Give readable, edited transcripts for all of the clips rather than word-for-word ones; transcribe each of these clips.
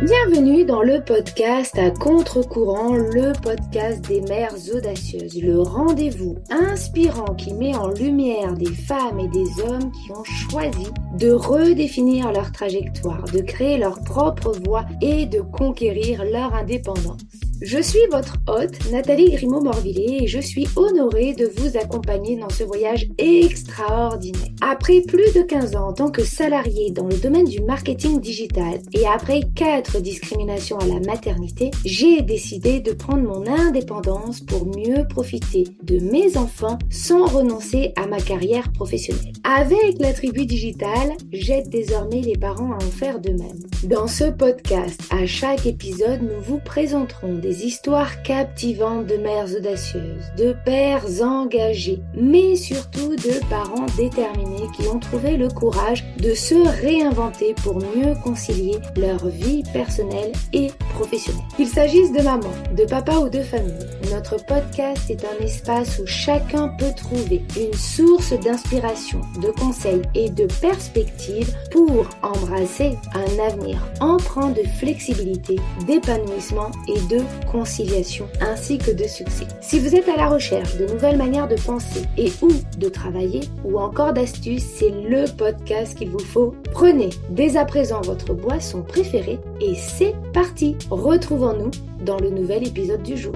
Bienvenue dans le podcast à contre-courant, le podcast des mères audacieuses, le rendez-vous inspirant qui met en lumière des femmes et des hommes qui ont choisi de redéfinir leur trajectoire, de créer leur propre voie et de conquérir leur indépendance. Je suis votre hôte, Nathalie Grimaud-Morvillet, et je suis honorée de vous accompagner dans ce voyage extraordinaire. Après plus de 15 ans en tant que salariée dans le domaine du marketing digital et après 4 discriminations à la maternité, j'ai décidé de prendre mon indépendance pour mieux profiter de mes enfants sans renoncer à ma carrière professionnelle. Avec la tribu digitale, j'aide désormais les parents à en faire de même. Dans ce podcast, à chaque épisode, nous vous présenterons des histoires captivantes de mères audacieuses, de pères engagés, mais surtout de parents déterminés qui ont trouvé le courage de se réinventer pour mieux concilier leur vie personnelle et professionnelle. Qu'il s'agisse de maman, de papa ou de famille, notre podcast est un espace où chacun peut trouver une source d'inspiration, de conseils et de perspectives pour embrasser un avenir empreint de flexibilité, d'épanouissement et de conciliation, ainsi que de succès. Si vous êtes à la recherche de nouvelles manières de penser et ou de travailler, ou encore d'astuces, c'est le podcast qu'il vous faut. Prenez dès à présent votre boisson préférée et c'est parti. Retrouvons-nous dans le nouvel épisode du jour.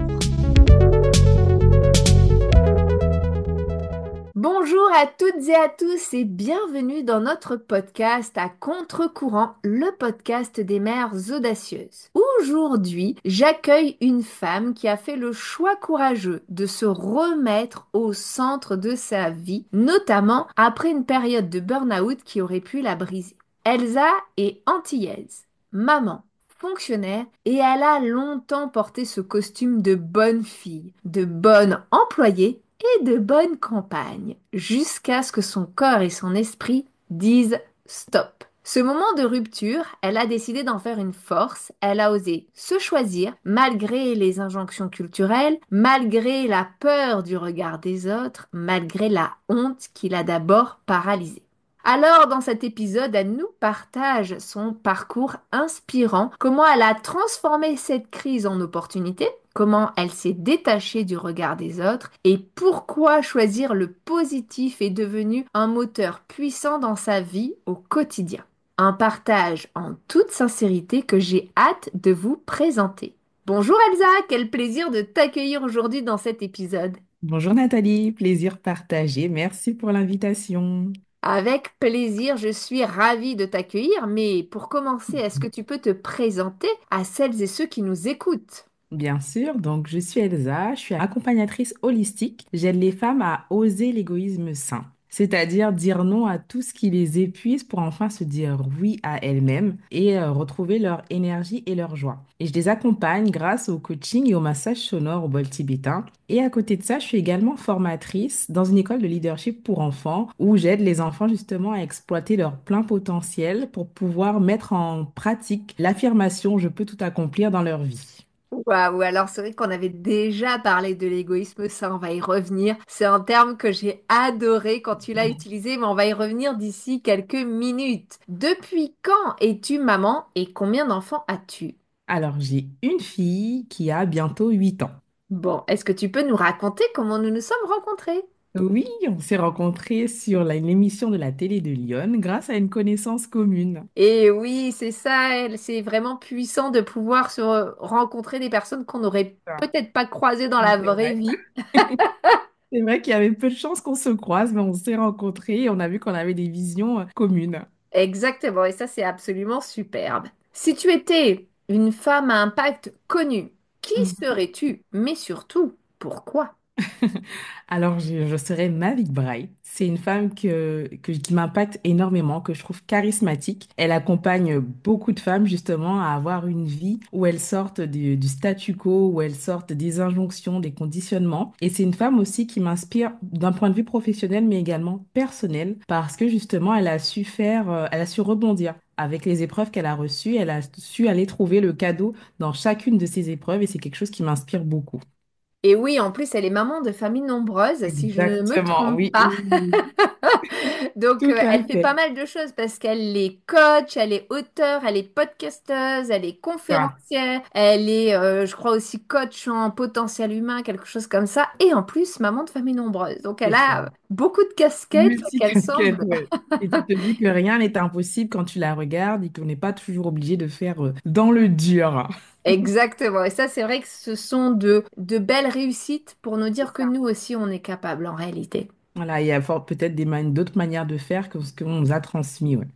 Bonjour à toutes et à tous et bienvenue dans notre podcast à contre-courant, le podcast des mères audacieuses. Aujourd'hui, j'accueille une femme qui a fait le choix courageux de se remettre au centre de sa vie, notamment après une période de burn-out qui aurait pu la briser. Elsa est antillaise, maman, fonctionnaire et elle a longtemps porté ce costume de bonne fille, de bonne employée et de bonne campagne, jusqu'à ce que son corps et son esprit disent stop. Ce moment de rupture, elle a décidé d'en faire une force, elle a osé se choisir malgré les injonctions culturelles, malgré la peur du regard des autres, malgré la honte qui l'a d'abord paralysée. Alors, dans cet épisode, elle nous partage son parcours inspirant, comment elle a transformé cette crise en opportunité, comment elle s'est détachée du regard des autres et pourquoi choisir le positif est devenu un moteur puissant dans sa vie au quotidien. Un partage en toute sincérité que j'ai hâte de vous présenter. Bonjour Elsa, quel plaisir de t'accueillir aujourd'hui dans cet épisode. Bonjour Nathalie, plaisir partagé. Merci pour l'invitation. Avec plaisir, je suis ravie de t'accueillir, mais pour commencer, est-ce que tu peux te présenter à celles et ceux qui nous écoutent? Bien sûr, donc je suis Elsa, je suis accompagnatrice holistique. J'aide les femmes à oser l'égoïsme sain, c'est-à-dire dire non à tout ce qui les épuise pour enfin se dire oui à elles-mêmes et retrouver leur énergie et leur joie. Et je les accompagne grâce au coaching et au massage sonore au bol tibétain. Et à côté de ça, je suis également formatrice dans une école de leadership pour enfants où j'aide les enfants justement à exploiter leur plein potentiel pour pouvoir mettre en pratique l'affirmation je peux tout accomplir dans leur vie. Waouh, alors c'est vrai qu'on avait déjà parlé de l'égoïsme, ça on va y revenir. C'est un terme que j'ai adoré quand tu l'as utilisé, mais on va y revenir d'ici quelques minutes. Depuis quand es-tu maman et combien d'enfants as-tu? Alors, j'ai une fille qui a bientôt 8 ans. Bon, est-ce que tu peux nous raconter comment nous nous sommes rencontrés? Oui, on s'est rencontrés sur une émission de la télé de Lyon grâce à une connaissance commune. Et oui, c'est ça, c'est vraiment puissant de pouvoir se rencontrer des personnes qu'on n'aurait Ah, peut-être pas croisées dans oui, la c'est vraie vrai. vie. C'est vrai qu'il y avait peu de chances qu'on se croise, mais on s'est rencontrés et on a vu qu'on avait des visions communes. Exactement, et ça c'est absolument superbe. Si tu étais une femme à impact connue, qui serais-tu? Mais surtout, pourquoi? Alors, je serais Mavic Braille. C'est une femme qui m'impacte énormément, que je trouve charismatique. Elle accompagne beaucoup de femmes justement à avoir une vie où elles sortent du statu quo, où elles sortent des injonctions, des conditionnements. Et c'est une femme aussi qui m'inspire d'un point de vue professionnel, mais également personnel, parce que justement, elle a su rebondir. Avec les épreuves qu'elle a reçues, elle a su aller trouver le cadeau dans chacune de ces épreuves et c'est quelque chose qui m'inspire beaucoup. Et oui, en plus, elle est maman de famille nombreuse, si je ne me Exactement, trompe oui, pas. oui, oui, Donc, tout à elle fait pas fait. mal de choses parce qu'elle est coach, elle est auteure, elle est podcasteuse, elle est Ça, conférencière, elle est, je crois aussi coach en potentiel humain, quelque chose comme ça. Et en plus, maman de famille nombreuse. Donc, c'est elle ça. a beaucoup de casquettes qu'elle Multi-casquette, semble. ouais. Et tu te dis que rien n'est impossible quand tu la regardes et qu'on n'est pas toujours obligé de faire dans le dur. Exactement. Et ça, c'est vrai que ce sont de belles réussites pour nous dire que nous aussi, on est capable en réalité. Voilà, il y a peut-être d'autres manières de faire que ce qu'on nous a transmis, ouais.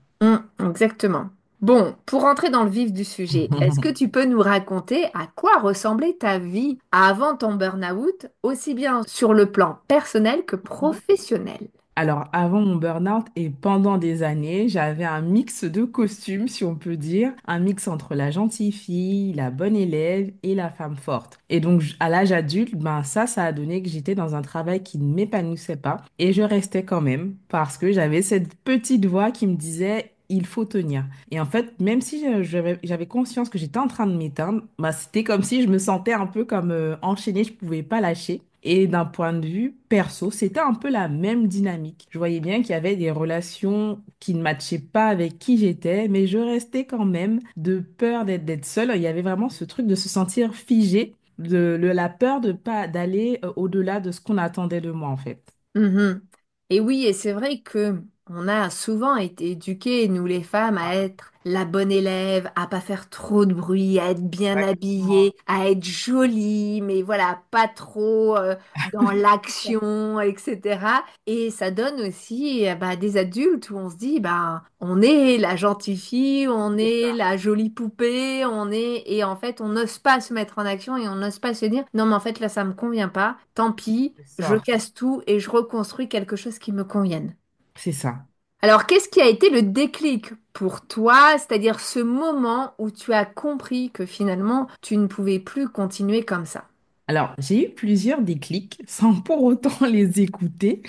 Exactement. Bon, pour rentrer dans le vif du sujet, est-ce que tu peux nous raconter à quoi ressemblait ta vie avant ton burn-out, aussi bien sur le plan personnel que professionnel? Alors, avant mon burn-out et pendant des années, j'avais un mix de costumes, si on peut dire, un mix entre la gentille fille, la bonne élève et la femme forte. Et donc, à l'âge adulte, ben ça a donné que j'étais dans un travail qui ne m'épanouissait pas et je restais quand même parce que j'avais cette petite voix qui me disait, il faut tenir. Et en fait, même si j'avais conscience que j'étais en train de m'éteindre, bah, c'était comme si je me sentais un peu comme enchaînée, je pouvais pas lâcher. Et d'un point de vue perso, c'était un peu la même dynamique. Je voyais bien qu'il y avait des relations qui ne matchaient pas avec qui j'étais, mais je restais quand même de peur d'être seule. Il y avait vraiment ce truc de se sentir figé, la peur de pas d'aller au-delà de ce qu'on attendait de moi, en fait. Mhm. Et oui, et c'est vrai que on a souvent été éduquées, nous les femmes, à être la bonne élève, à pas faire trop de bruit, à être bien Exactement. habillée, à être jolie, mais voilà, pas trop dans l'action, etc. Et ça donne aussi bah, des adultes où on se dit, bah, on est la gentille fille, on C'est est ça. la jolie poupée, on est, et en fait, on n'ose pas se mettre en action et on n'ose pas se dire, non, mais en fait, là, ça me convient pas, tant pis. C'est Je ça. casse tout et je reconstruis quelque chose qui me convienne. C'est ça. Alors, qu'est-ce qui a été le déclic pour toi, c'est-à-dire ce moment où tu as compris que finalement, tu ne pouvais plus continuer comme ça? Alors, j'ai eu plusieurs déclics sans pour autant les écouter.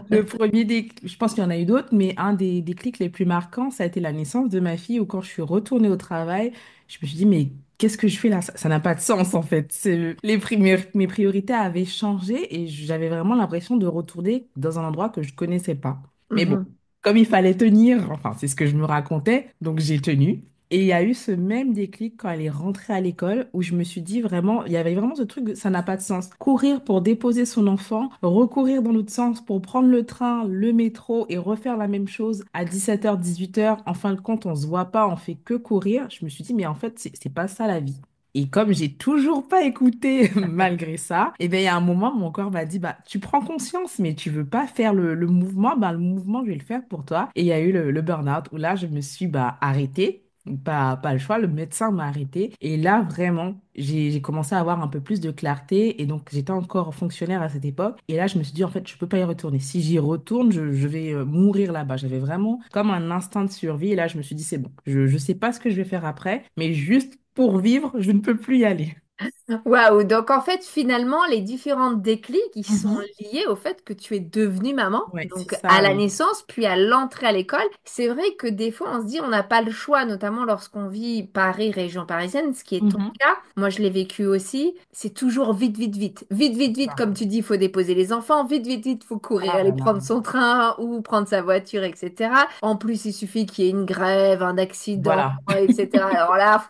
Le premier déclic, je pense qu'il y en a eu d'autres, mais un des déclics les plus marquants, ça a été la naissance de ma fille, où quand je suis retournée au travail, je me suis dit, mais qu'est-ce que je fais là? Ça n'a pas de sens en fait. Mes priorités avaient changé et j'avais vraiment l'impression de retourner dans un endroit que je connaissais pas. Mais bon, Mhm. comme il fallait tenir, enfin, c'est ce que je me racontais, donc j'ai tenu. Et il y a eu ce même déclic quand elle est rentrée à l'école où je me suis dit vraiment, il y avait vraiment ce truc, ça n'a pas de sens. Courir pour déposer son enfant, recourir dans l'autre sens pour prendre le train, le métro et refaire la même chose à 17h, 18h. En fin de compte, on se voit pas, on fait que courir. Je me suis dit, mais en fait, c'est pas ça la vie. Et comme j'ai toujours pas écouté malgré ça, et bien il y a un moment, mon corps m'a dit, bah tu prends conscience, mais tu veux pas faire le mouvement, bah le mouvement, je vais le faire pour toi. Et il y a eu le burn-out où là, je me suis bah, arrêtée. Pas le choix, le médecin m'a arrêté. Et là, vraiment, j'ai commencé à avoir un peu plus de clarté. Et donc, j'étais encore fonctionnaire à cette époque. Et là, je me suis dit, en fait, je peux pas y retourner. Si j'y retourne, je vais mourir là-bas. J'avais vraiment comme un instinct de survie. Et là, je me suis dit, c'est bon. Je sais pas ce que je vais faire après, mais juste pour vivre, je ne peux plus y aller. Waouh, donc en fait finalement les différents déclics ils sont Mhm. liés au fait que tu es devenue maman, Ouais, c'est donc à ça, la oui. naissance puis à l'entrée à l'école. C'est vrai que des fois on se dit on n'a pas le choix, notamment lorsqu'on vit Paris, région parisienne, ce qui est ton Mhm. cas. Moi je l'ai vécu aussi. C'est toujours vite, vite, vite, vite, vite, vite Ça. comme tu dis, il faut déposer les enfants, vite, vite, vite, faut courir Ah aller là là. prendre son train ou prendre sa voiture, etc. En plus il suffit qu'il y ait une grève, un accident, Voilà. etc. Alors là,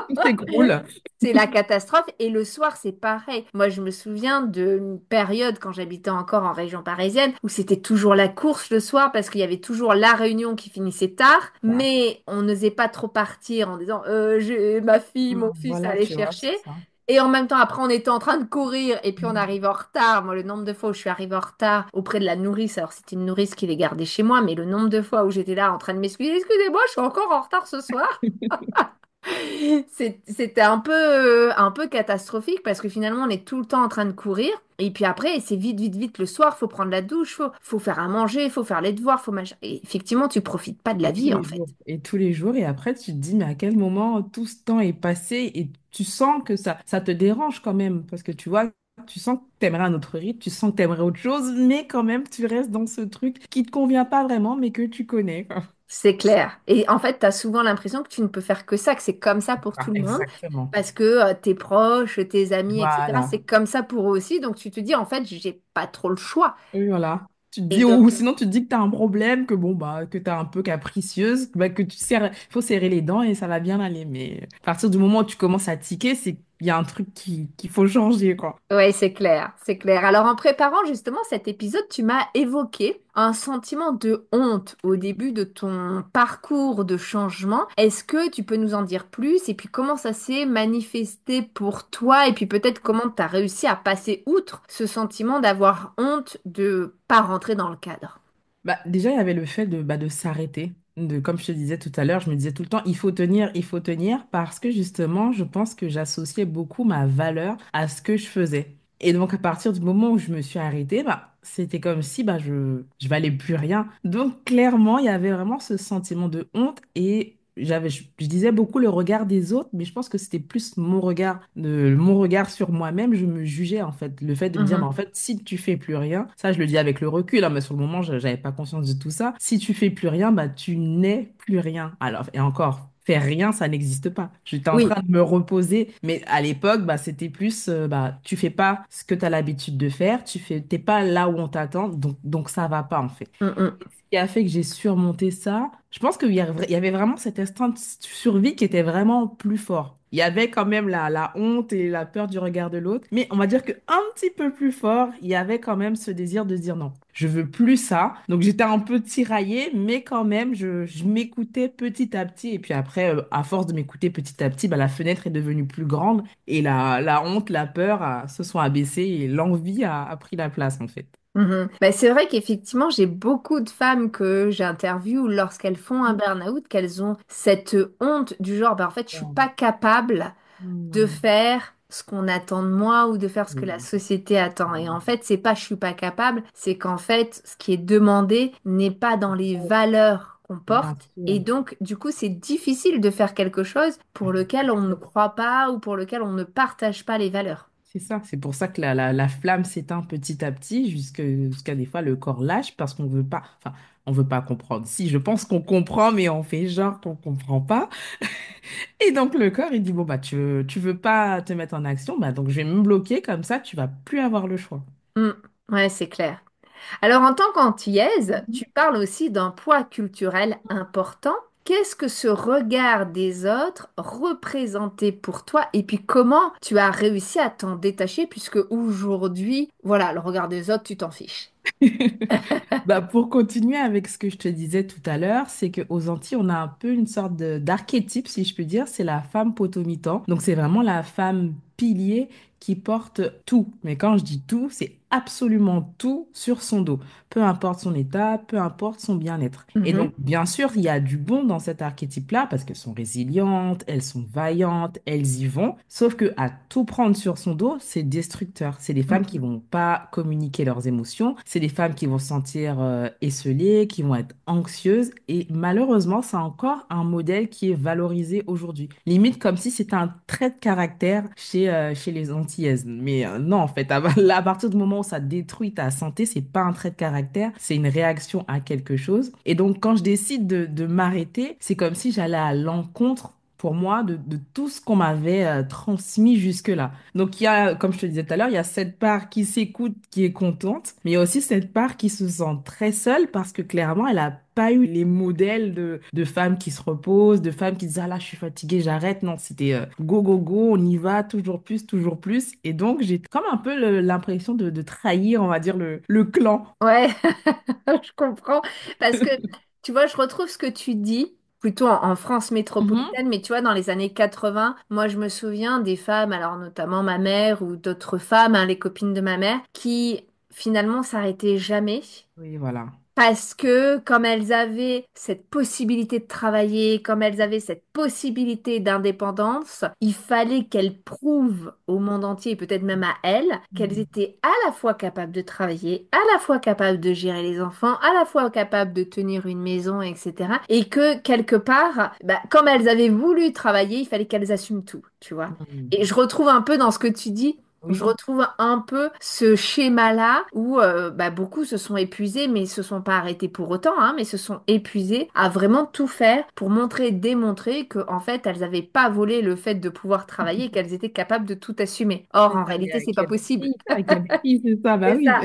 Tout s'écroule. c'est la catastrophe. Et le soir, c'est pareil. Moi, je me souviens d'une période quand j'habitais encore en région parisienne où c'était toujours la course le soir parce qu'il y avait toujours la réunion qui finissait tard, Ça. mais on n'osait pas trop partir en disant j'ai ma fille, mon fils à Voilà, aller tu vois, c'est chercher. ça. Et en même temps, après, on était en train de courir et puis on arrive en retard. Moi, le nombre de fois où je suis arrivée en retard auprès de la nourrice, alors c'était une nourrice qui les gardait chez moi, mais le nombre de fois où j'étais là en train de m'excuser, excusez-moi, je suis encore en retard ce soir. C'était un peu catastrophique parce que finalement on est tout le temps en train de courir et puis après c'est vite vite vite le soir, faut prendre la douche, faut faire à manger, faut faire les devoirs, faut machin. Et effectivement tu profites pas de la Et tous vie en les fait. jours. Et tous les jours. Et après, tu te dis, mais à quel moment tout ce temps est passé et tu sens que ça te dérange quand même. Parce que tu vois, tu sens que tu aimerais un autre rythme, tu sens que tu aimerais autre chose, mais quand même, tu restes dans ce truc qui te convient pas vraiment, mais que tu connais. C'est clair. Et en fait, tu as souvent l'impression que tu ne peux faire que ça, que c'est comme ça pour Ah, tout le monde, exactement. parce que tes proches, tes amis, etc., Voilà. c'est comme ça pour eux aussi. Donc tu te dis, en fait, j'ai pas trop le choix. Et voilà. Tu te Et dis, ou donc, sinon tu te dis que tu as un problème, que bon, bah, que tu es un peu capricieuse, bah, que tu serres, faut serrer les dents et ça va bien aller. Mais à partir du moment où tu commences à tiquer, c'est qu'il y a un truc qu'il faut changer, quoi. oui, c'est clair, c'est clair. Alors, en préparant justement cet épisode, tu m'as évoqué un sentiment de honte au début de ton parcours de changement. Est-ce que tu peux nous en dire plus? Et puis, comment ça s'est manifesté pour toi? Et puis, peut-être comment tu as réussi à passer outre ce sentiment d'avoir honte de pas rentrer dans le cadre? Bah, déjà, il y avait le fait de s'arrêter. Comme je te disais tout à l'heure, je me disais tout le temps, il faut tenir, parce que justement, je pense que j'associais beaucoup ma valeur à ce que je faisais. Et donc, à partir du moment où je me suis arrêtée, bah, c'était comme si bah, je valais plus rien. Donc, clairement, il y avait vraiment ce sentiment de honte et je disais beaucoup le regard des autres, mais je pense que c'était plus mon regard sur moi-même. Je me jugeais en fait. Le fait de me dire, bah, en Mhm. fait, si tu fais plus rien, ça je le dis avec le recul, hein, mais sur le moment, j'avais pas conscience de tout ça. Si tu fais plus rien, bah, tu n'es plus rien. Alors, et encore. Faire rien, ça n'existe pas. J'étais en Oui. train de me reposer, mais à l'époque, bah, c'était plus, bah, tu fais pas ce que tu as l'habitude de faire, t'es pas là où on t'attend, donc ça va pas en fait. Mhm. Ce qui a fait que j'ai surmonté ça, je pense il y avait vraiment cet instinct de survie qui était vraiment plus fort. Il y avait quand même la honte et la peur du regard de l'autre, mais on va dire que un petit peu plus fort, il y avait quand même ce désir de se dire non, je veux plus ça. Donc j'étais un peu tiraillée, mais quand même, je m'écoutais petit à petit. Et puis après, à force de m'écouter petit à petit, bah, la fenêtre est devenue plus grande et la honte, la peur se sont abaissées et l'envie a pris la place en fait. Mhm. Ben, c'est vrai qu'effectivement, j'ai beaucoup de femmes que j'interviewe lorsqu'elles font un burn-out, qu'elles ont cette honte du genre, ben, en fait, je suis pas capable de Hmm. faire ce qu'on attend de moi ou de faire ce que la Oui. société attend. Et en fait, c'est pas je suis pas capable, c'est qu'en fait, ce qui est demandé n'est pas dans les valeurs qu'on Bien porte. Et sûr. donc, du coup, c'est difficile de faire quelque chose pour lequel on ne croit pas ou pour lequel on ne partage pas les valeurs. C'est ça. C'est pour ça que la flamme s'éteint petit à petit jusqu'à des fois le corps lâche parce qu'on veut pas, enfin, on veut pas comprendre. Si, je pense qu'on comprend, mais on fait genre qu'on comprend pas. Et donc le corps, il dit, bon, bah, tu veux pas te mettre en action, bah, donc je vais me bloquer comme ça, tu vas plus avoir le choix. Mm. Ouais, c'est clair. Alors, en tant qu'antillaise, Mhm. tu parles aussi d'un poids culturel important. Qu'est-ce que ce regard des autres représentait pour toi et puis comment tu as réussi à t'en détacher puisque aujourd'hui, voilà, le regard des autres, tu t'en fiches. Bah, pour continuer avec ce que je te disais tout à l'heure, c'est qu'aux Antilles, on a un peu une sorte d'archétype, si je peux dire, c'est la femme potomitan. Donc, c'est vraiment la femme pilier qui porte tout. Mais quand je dis tout, c'est absolument tout sur son dos. Peu importe son état, peu importe son bien-être. Et donc, Mhm, bien sûr, il y a du bon dans cet archétype-là parce qu'elles sont résilientes, elles sont vaillantes, elles y vont. Sauf que à tout prendre sur son dos, c'est destructeur. C'est des femmes qui mhm, vont pas communiquer leurs émotions. C'est des femmes qui vont se sentir esseulées, qui vont être anxieuses. Et malheureusement, c'est encore un modèle qui est valorisé aujourd'hui. Limite comme si c'était un trait de caractère chez les Antillaises. Mais non, en fait, à partir du moment où ça détruit ta santé, c'est pas un trait de caractère, c'est une réaction à quelque chose. Et donc, quand je décide de m'arrêter, c'est comme si j'allais à l'encontre pour moi de tout ce qu'on m'avait transmis jusque-là. Donc, il y a, comme je te disais tout à l'heure, il y a cette part qui s'écoute, qui est contente, mais il y a aussi cette part qui se sent très seule parce que clairement, elle n'a pas eu les modèles de femmes qui se reposent, de femmes qui disent, ah là, je suis fatiguée, j'arrête. Non, c'était go, go, go, on y va, toujours plus, toujours plus. Et donc, j'ai comme un peu l'impression de trahir, on va dire, le clan. ouais, je comprends. Parce que, tu vois, je retrouve ce que tu dis, plutôt en France Mhm. métropolitaine, mais tu vois, dans les années 80, moi, je me souviens des femmes, alors notamment ma mère ou d'autres femmes, hein, les copines de ma mère, qui finalement s'arrêtaient jamais. Oui, voilà. Parce que comme elles avaient cette possibilité de travailler, comme elles avaient cette possibilité d'indépendance, il fallait qu'elles prouvent au monde entier, et peut-être même à elles, qu'elles Mhm. étaient à la fois capables de travailler, à la fois capables de gérer les enfants, à la fois capables de tenir une maison, etc. Et que quelque part, bah, comme elles avaient voulu travailler, il fallait qu'elles assument tout, tu vois. Mhm. Et je retrouve un peu dans ce que tu dis. Je Oui. retrouve un peu ce schéma-là où beaucoup se sont épuisés, mais se sont pas arrêtés pour autant, hein, mais se sont épuisés à vraiment tout faire pour montrer, démontrer que en fait elles n'avaient pas volé le fait de pouvoir travailler et qu'elles étaient capables de tout assumer. Or, C'est en ça, mais réalité, c'est pas possible. à quel prix, c'est ça, bah C'est oui. ça.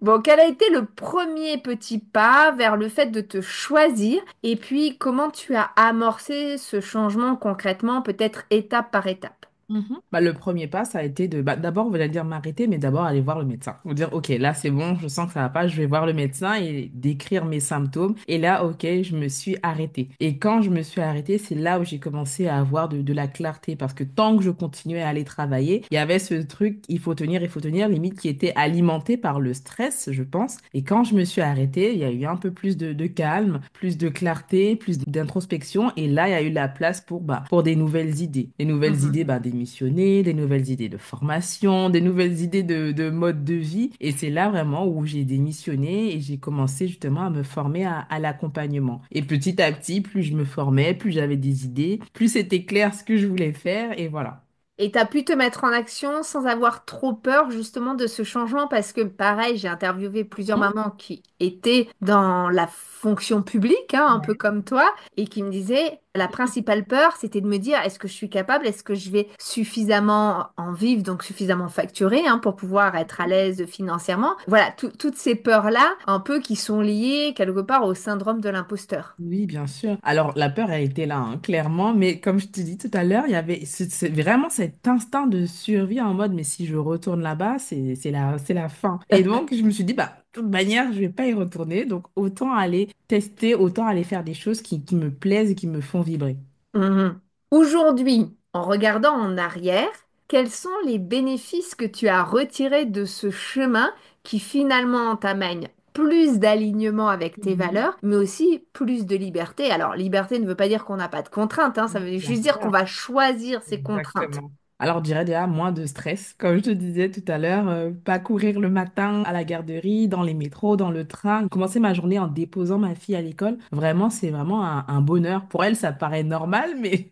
Bon, quel a été le premier petit pas vers le fait de te choisir et puis comment tu as amorcé ce changement concrètement, peut-être étape par étape? Mhm. Bah, le premier pas, ça a été de d'abord, on va dire m'arrêter, mais d'abord aller voir le médecin. Vous dire, OK, là, c'est bon, je sens que ça va pas, je vais voir le médecin et décrire mes symptômes. Et là, OK, je me suis arrêtée. Et quand je me suis arrêtée, c'est là où j'ai commencé à avoir de la clarté parce que tant que je continuais à aller travailler, il y avait ce truc, il faut tenir, limite qui était alimenté par le stress, je pense. Et quand je me suis arrêtée, il y a eu un peu plus de calme, plus de clarté, plus d'introspection. Et là, il y a eu la place pour des nouvelles idées. Des nouvelles idées, Mhm. démissionner, des nouvelles idées de formation, des nouvelles idées de mode de vie. Et c'est là vraiment où j'ai démissionné et j'ai commencé justement à me former à l'accompagnement. Et petit à petit, plus je me formais, plus j'avais des idées, plus c'était clair ce que je voulais faire. Et voilà. Et tu as pu te mettre en action sans avoir trop peur justement de ce changement parce que pareil, j'ai interviewé plusieurs Mhm. mamans qui étaient dans la fonction publique, hein, un peu Ouais. comme toi, et qui me disaient la principale peur, c'était de me dire est-ce que je suis capable, est-ce que je vais suffisamment en vivre, donc suffisamment facturer hein, pour pouvoir être à l'aise financièrement. Voilà, toutes ces peurs-là, un peu qui sont liées quelque part au syndrome de l'imposteur. Oui, bien sûr. Alors, la peur, elle était là, hein, clairement, mais comme je te dis tout à l'heure, il y avait c'est vraiment cet instinct de survie en mode, mais si je retourne là-bas, c'est la fin. Et donc, je me suis dit, bah, de toute manière, je vais pas y retourner, donc autant aller tester, autant aller faire des choses qui me plaisent et qui me font vibrer. Mhm. Aujourd'hui, en regardant en arrière, quels sont les bénéfices que tu as retirés de ce chemin qui finalement t'amène plus d'alignement avec tes Mhm. valeurs, mais aussi plus de liberté? Alors, liberté ne veut pas dire qu'on n'a pas de contraintes, hein, ça veut Bien juste dire qu'on sûr. va choisir ses contraintes. Exactement. Alors, je dirais déjà moins de stress, comme je te disais tout à l'heure, pas courir le matin à la garderie, dans les métros, dans le train, commencer ma journée en déposant ma fille à l'école. Vraiment, c'est vraiment un bonheur. Pour elle, ça paraît normal, mais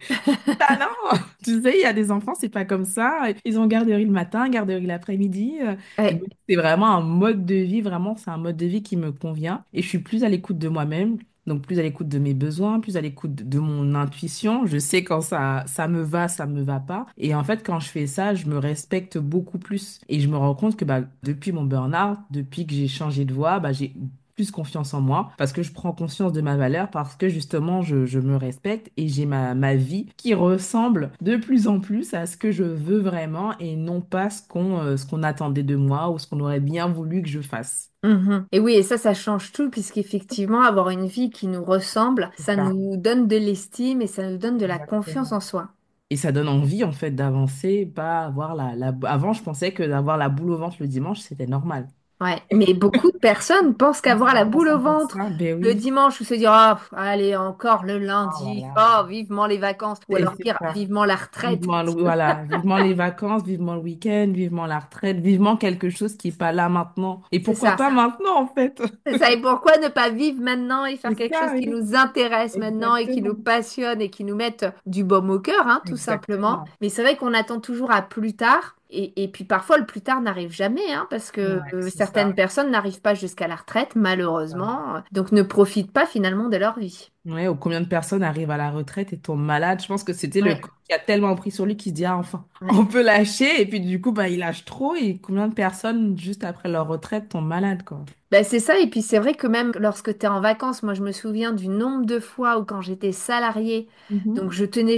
ah non, tu sais, il y a des enfants, c'est pas comme ça. Ils ont garderie le matin, garderie l'après-midi. Ouais. Donc, c'est vraiment un mode de vie, vraiment, c'est un mode de vie qui me convient. Et je suis plus à l'écoute de moi-même, donc plus à l'écoute de mes besoins, plus à l'écoute de mon intuition. Je sais quand ça me va pas. Et en fait, quand je fais ça, je me respecte beaucoup plus. Et je me rends compte que bah, depuis mon burn-out, depuis que j'ai changé de voie, bah, j'ai plus confiance en moi parce que je prends conscience de ma valeur, parce que justement je me respecte et j'ai ma vie qui ressemble de plus en plus à ce que je veux vraiment et non pas ce qu'on attendait de moi ou ce qu'on aurait bien voulu que je fasse. Mhm. Et oui, et ça change tout, puisqu'effectivement, avoir une vie qui nous ressemble, C'est ça ça. nous donne de l'estime et ça nous donne de la confiance Exactement. en soi. Et ça donne envie en fait d'avancer, pas avoir Avant, je pensais que d'avoir la boule au ventre le dimanche, c'était normal. Ouais, mais beaucoup de personnes pensent qu'avoir la À boule au 100%, ventre ben le oui. dimanche ou se dire ah, pff, allez encore le Oh là lundi, là. oh vivement les vacances ou Et alors c'est pire ça. vivement la retraite. Voilà, vivement les vacances, vivement le week-end, vivement la retraite, vivement quelque chose qui est pas là maintenant. Et C'est pourquoi ça. pas maintenant en fait? C'est ça. Et pourquoi ne pas vivre maintenant et faire C'est quelque ça, chose qui oui. nous intéresse maintenant et qui nous Exactement. passionne et qui nous mette du baume au cœur, hein, tout simplement. Exactement. Mais c'est vrai qu'on attend toujours à plus tard. Et puis parfois le plus tard n'arrive jamais, hein, parce que Ouais, c'est certaines ça. personnes n'arrivent pas jusqu'à la retraite, malheureusement. Donc ne profitent pas finalement de leur vie. Ouais, ou combien de personnes arrivent à la retraite et tombent malades? Je pense que c'était le Ouais, corps qui a tellement pris sur lui qu'il se dit, ah, enfin, ouais. on peut lâcher. Et puis du coup, bah, il lâche trop. Et combien de personnes, juste après leur retraite, tombent malades, quoi. Ben, c'est ça, et puis c'est vrai que même lorsque tu es en vacances, moi je me souviens du nombre de fois où quand j'étais salariée, Mhm. donc je tenais,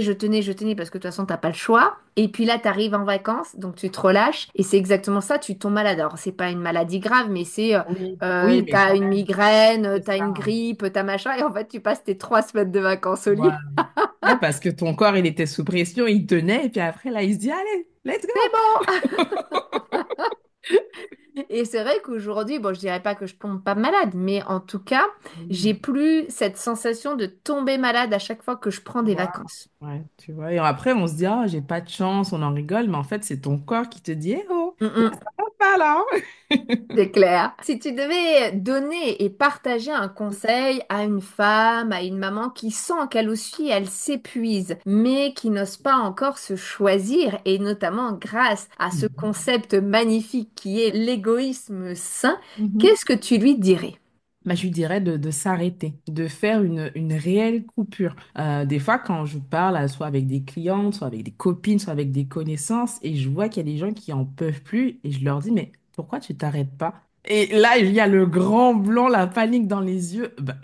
parce que de toute façon t'as pas le choix, et puis là tu arrives en vacances, donc tu te relâches, et c'est exactement ça, tu tombes malade. Alors c'est pas une maladie grave, mais c'est Oui, oui, mais t'as quand une même, migraine, c'est t'as une ça. grippe, t'as machin, et en fait tu passes tes 3 semaines de vacances au lit. Voilà. Ouais, parce que ton corps, il était sous pression, il tenait, et puis après, là, il se dit, allez, let's C'est go! bon! Et c'est vrai qu'aujourd'hui, bon, je dirais pas que je tombe pas malade, mais en tout cas, j'ai Oui. plus cette sensation de tomber malade à chaque fois que je prends des Voilà. vacances. Ouais, tu vois. Et après, on se dit, ah, j'ai pas de chance, on en rigole, mais en fait, c'est ton corps qui te dit, eh oh, Mm, là, mm. ça va ça là. C'est clair. Si tu devais donner et partager un conseil à une femme, à une maman qui sent qu'elle aussi, elle s'épuise, mais qui n'ose pas encore se choisir, et notamment grâce à ce concept magnifique qui est l'égoïsme sain, Mhm. qu'est-ce que tu lui dirais? Bah, je lui dirais de s'arrêter, de faire une réelle coupure. Des fois, quand je parle, soit avec des clientes, soit avec des copines, soit avec des connaissances, et je vois qu'il y a des gens qui en peuvent plus, et je leur dis, mais pourquoi tu t'arrêtes pas? Et là, il y a le grand blanc, la panique dans les yeux. Bah,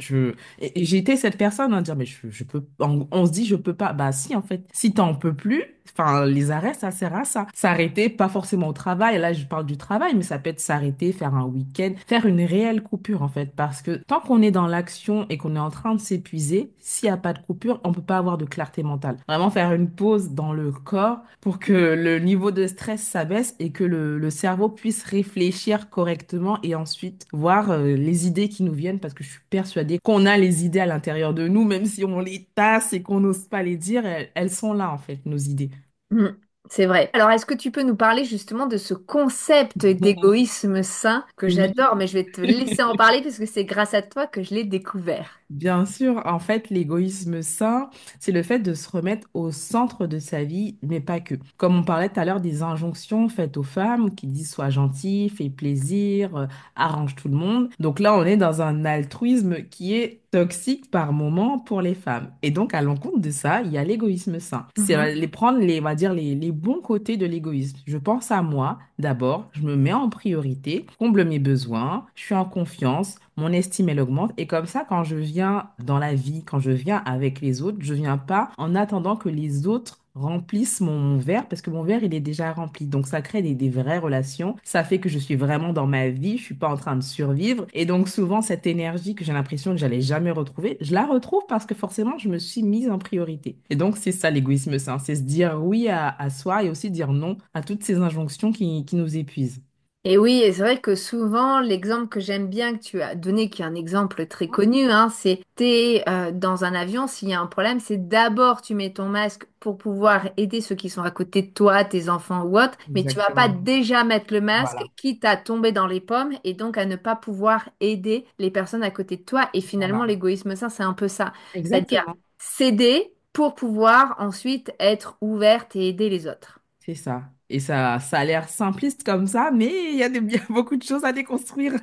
et j'ai été cette personne à dire, mais je peux, on se dit, je peux pas. Bah, si, en fait, si t'en peux plus, enfin, les arrêts, ça sert à ça. S'arrêter, pas forcément au travail. Là, je parle du travail, mais ça peut être s'arrêter, faire un week-end, faire une réelle coupure, en fait. Parce que tant qu'on est dans l'action et qu'on est en train de s'épuiser, s'il n'y a pas de coupure, on peut pas avoir de clarté mentale. Vraiment faire une pause dans le corps pour que le niveau de stress s'abaisse et que le cerveau puisse réfléchir correctement et ensuite voir les idées qui nous viennent parce que je suis persuadée qu'on a les idées à l'intérieur de nous, même si on les tasse et qu'on n'ose pas les dire, elles sont là, en fait, nos idées. Hmm, c'est vrai. Alors, est-ce que tu peux nous parler justement de ce concept d'égoïsme sain que Oui. j'adore, mais je vais te laisser en parler parce que c'est grâce à toi que je l'ai découvert. Bien sûr, en fait, l'égoïsme sain, c'est le fait de se remettre au centre de sa vie, mais pas que. Comme on parlait tout à l'heure des injonctions faites aux femmes qui disent sois gentil, fais plaisir, arrange tout le monde. Donc là, on est dans un altruisme qui est toxique par moment pour les femmes. Et donc, à l'encontre de ça, il y a l'égoïsme sain. C'est Mhm. les prendre on va dire, les bons côtés de l'égoïsme. Je pense à moi d'abord, je me mets en priorité, comble mes besoins, je suis en confiance, mon estime, elle augmente. Et comme ça, quand je viens dans la vie, quand je viens avec les autres, je viens pas en attendant que les autres remplissent mon verre parce que mon verre, il est déjà rempli. Donc, ça crée des vraies relations. Ça fait que je suis vraiment dans ma vie. Je suis pas en train de survivre. Et donc, souvent, cette énergie que j'ai l'impression que j'allais jamais retrouver, je la retrouve parce que forcément, je me suis mise en priorité. Et donc, c'est ça l'égoïsme sain. C'est se dire oui à soi et aussi dire non à toutes ces injonctions qui nous épuisent. Et oui, et c'est vrai que souvent, l'exemple que j'aime bien que tu as donné, qui est un exemple très connu, hein, c'est t'es dans un avion, s'il y a un problème, c'est d'abord tu mets ton masque pour pouvoir aider ceux qui sont à côté de toi, tes enfants ou autres, mais tu vas pas Exactement. déjà mettre le masque, Voilà. quitte à tomber dans les pommes et donc à ne pas pouvoir aider les personnes à côté de toi. Et finalement, Voilà. l'égoïsme, ça, c'est un peu ça. C'est-à-dire Exactement. céder pour pouvoir ensuite être ouverte et aider les autres. C'est ça. Et ça a l'air simpliste comme ça, mais il y a beaucoup de choses à déconstruire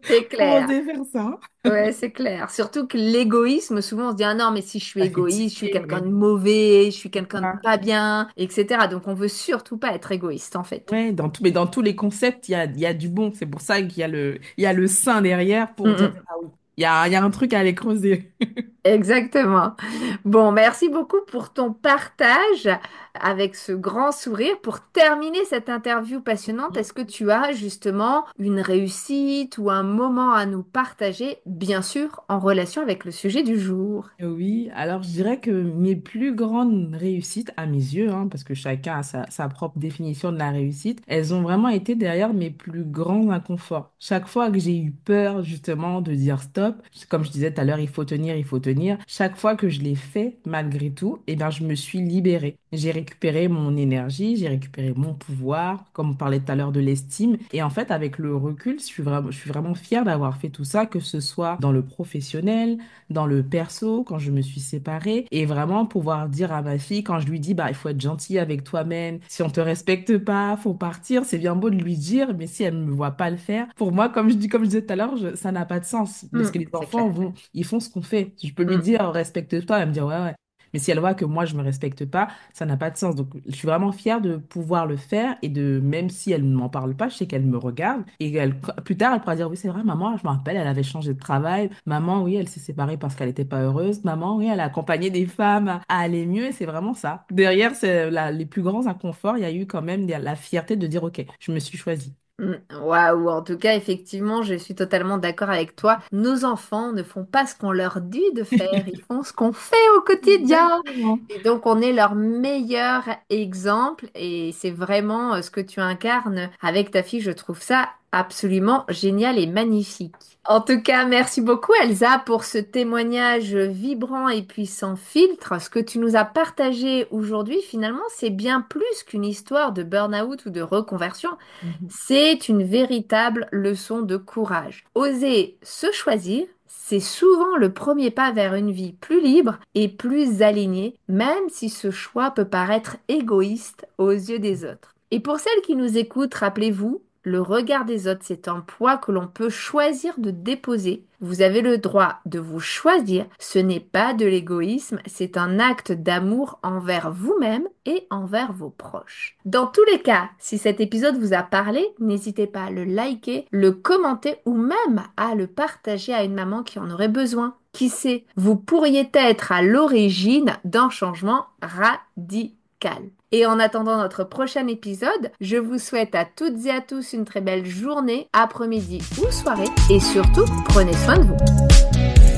C'est pour clair. oser faire ça. Ouais, c'est clair. Surtout que l'égoïsme, souvent on se dit, ah non, mais si je suis Ça fait égoïste, je suis tiquer, quelqu'un ouais. de mauvais, je suis C'est quelqu'un de ça. pas bien, etc. Donc on veut surtout pas être égoïste, en fait. Ouais, mais dans tous les concepts, il y a du bon. C'est pour ça qu'il y a le sain derrière pour dire, Mm, ah oui, il y a un truc à aller creuser. exactement. Bon, merci beaucoup pour ton partage avec ce grand sourire. Pour terminer cette interview passionnante, est-ce que tu as justement une réussite ou un moment à nous partager, bien sûr, en relation avec le sujet du jour? Oui, alors je dirais que mes plus grandes réussites, à mes yeux, hein, parce que chacun a sa propre définition de la réussite, elles ont vraiment été derrière mes plus grands inconforts. Chaque fois que j'ai eu peur justement de dire stop, comme je disais tout à l'heure, il faut tenir, il faut tenir, chaque fois que je l'ai fait malgré tout, eh bien, je me suis libérée. J'ai récupéré mon énergie, j'ai récupéré mon pouvoir, comme on parlait tout à l'heure de l'estime. Et en fait, avec le recul, je suis vraiment fière d'avoir fait tout ça, que ce soit dans le professionnel, dans le perso, quand je me suis séparée, et vraiment pouvoir dire à ma fille, quand je lui dis, bah, il faut être gentil avec toi-même, si on te respecte pas, faut partir, c'est bien beau de lui dire, mais si elle ne me voit pas le faire, pour moi, comme je disais tout à l'heure, ça n'a pas de sens, parce que les C'est enfants clair. vont, ils font ce qu'on fait. Je peux lui Mm. dire, respecte-toi, elle va me dire, ouais, ouais. Mais si elle voit que moi, je me respecte pas, ça n'a pas de sens. Donc, je suis vraiment fière de pouvoir le faire et de, même si elle ne m'en parle pas, je sais qu'elle me regarde et plus tard, elle pourra dire, oui, c'est vrai, maman, je me rappelle, elle avait changé de travail. Maman, oui, elle s'est séparée parce qu'elle n'était pas heureuse. Maman, oui, elle a accompagné des femmes à aller mieux et c'est vraiment ça. Derrière, les plus grands inconforts, il y a eu quand même la fierté de dire, OK, je me suis choisie. Mm, waouh, en tout cas, effectivement, je suis totalement d'accord avec toi. Nos enfants ne font pas ce qu'on leur dit de faire, ils font ce qu'on fait au quotidien. Exactement. Et donc, on est leur meilleur exemple et c'est vraiment ce que tu incarnes avec ta fille. Je trouve ça absolument génial et magnifique. En tout cas, merci beaucoup Elsa pour ce témoignage vibrant et puis sans filtre. Ce que tu nous as partagé aujourd'hui, finalement, c'est bien plus qu'une histoire de burn-out ou de reconversion. Mhm. C'est une véritable leçon de courage. Oser se choisir, c'est souvent le premier pas vers une vie plus libre et plus alignée, même si ce choix peut paraître égoïste aux yeux des autres. Et pour celles qui nous écoutent, rappelez-vous, le regard des autres, c'est un poids que l'on peut choisir de déposer. Vous avez le droit de vous choisir. Ce n'est pas de l'égoïsme, c'est un acte d'amour envers vous-même et envers vos proches. Dans tous les cas, si cet épisode vous a parlé, n'hésitez pas à le liker, le commenter ou même à le partager à une maman qui en aurait besoin. Qui sait, vous pourriez être à l'origine d'un changement radical. Et en attendant notre prochain épisode, je vous souhaite à toutes et à tous une très belle journée, après-midi ou soirée, et surtout, prenez soin de vous.